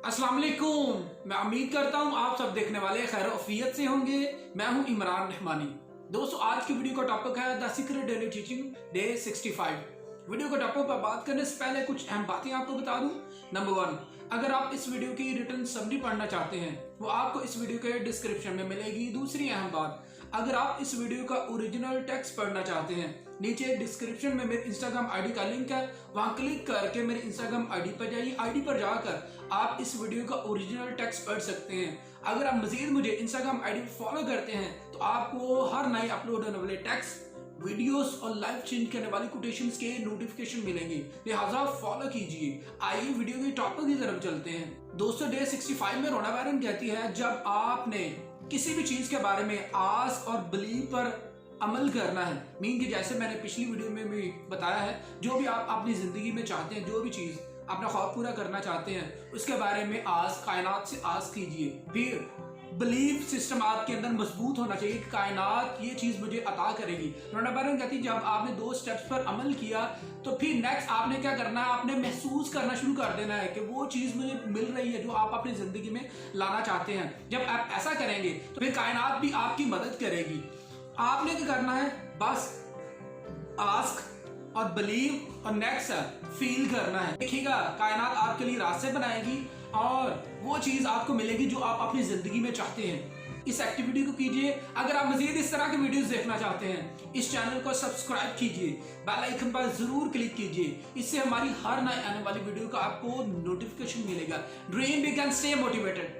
अस्सलाम वालेकुम। मैं उम्मीद करता हूँ आप सब देखने वाले खैर अफियत से होंगे। मैं हूँ इमरान रहमानी। दोस्तों, आज की वीडियो का टॉपिक है the secret daily teaching day 65। Video के टॉपिक पर बात करने से पहले कुछ अहम बातें आपको बता दूं। नंबर 1, अगर आप इस वीडियो की रिटर्न समरी पढ़ना चाहते हैं वो आपको इस वीडियो के डिस्क्रिप्शन में मिलेगी। दूसरी अहम बात, अगर आप इस वीडियो का ओरिजिनल टेक्स्ट पढ़ना चाहते हैं, नीचे डिस्क्रिप्शन में मेरे इंस्टाग्राम आईडी का लिंक है, वहां क्लिक करके मेरे इंस्टाग्राम आईडी पर जाइए। आईडी पर जाकर आप इस वीडियो का ओरिजिनल टेक्स्ट पढ़ सकते हैं। अगर आप मजीद मुझे इंस्टाग्राम आईडी पर फॉलो करते हैं तो आपको हर नए अपलोड होने वाले टेक्स्ट, वीडियोस और लाइफ चेंज करने वाली कोटेशंस के नोटिफिकेशन मिलेंगे, लिहाजा फॉलो कीजिए। आइए वीडियो के टॉपिक की तरफ चलते हैं। दोस्तों, डे 65 में रोना बैरन कहती है, जब आपने किसी भी चीज के बारे में आस और बिलीव पर अमल करना है, मीन कि जैसे मैंने पिछली वीडियो में भी बताया है, जो भी आप अपनी जिंदगी में चाहते हैं, जो भी चीज अपना ख्वाब पूरा करना चाहते हैं, उसके बारे में आस, कायनात से आस कीजिए। फिर बिलीफ सिस्टम आपके अंदर मजबूत होना चाहिए कि कायनात ये चीज मुझे अता करेगी। रोना बैरन कहती है, जब आपने 2 स्टेप्स पर अमल किया तो फिर नेक्स्ट आपने क्या करना है, आपने महसूस करना शुरू कर देना है कि वो चीज मुझे मिल रही है जो आप अपनी जिंदगी में लाना चाहते हैं। जब आप ऐसा करेंगे तो फिर कायनात भी आपकी मदद करेगी। आपने क्या करना है, बस आस्क और बिलीव और नेक्स्ट फील करना है। देखिएगा, कायनात आपके लिए रास्ते बनाएगी और वो चीज आपको मिलेगी जो आप अपनी जिंदगी में चाहते हैं। इस एक्टिविटी को कीजिए। अगर आप मजीद इस तरह के वीडियोस देखना चाहते हैं, इस चैनल को सब्सक्राइब कीजिए, बेल आइकन पर जरूर क्लिक कीजिए। इससे हमारी हर नए आने वाली वीडियो का आपको नोटिफिकेशन मिलेगा। Dream big and stay motivated.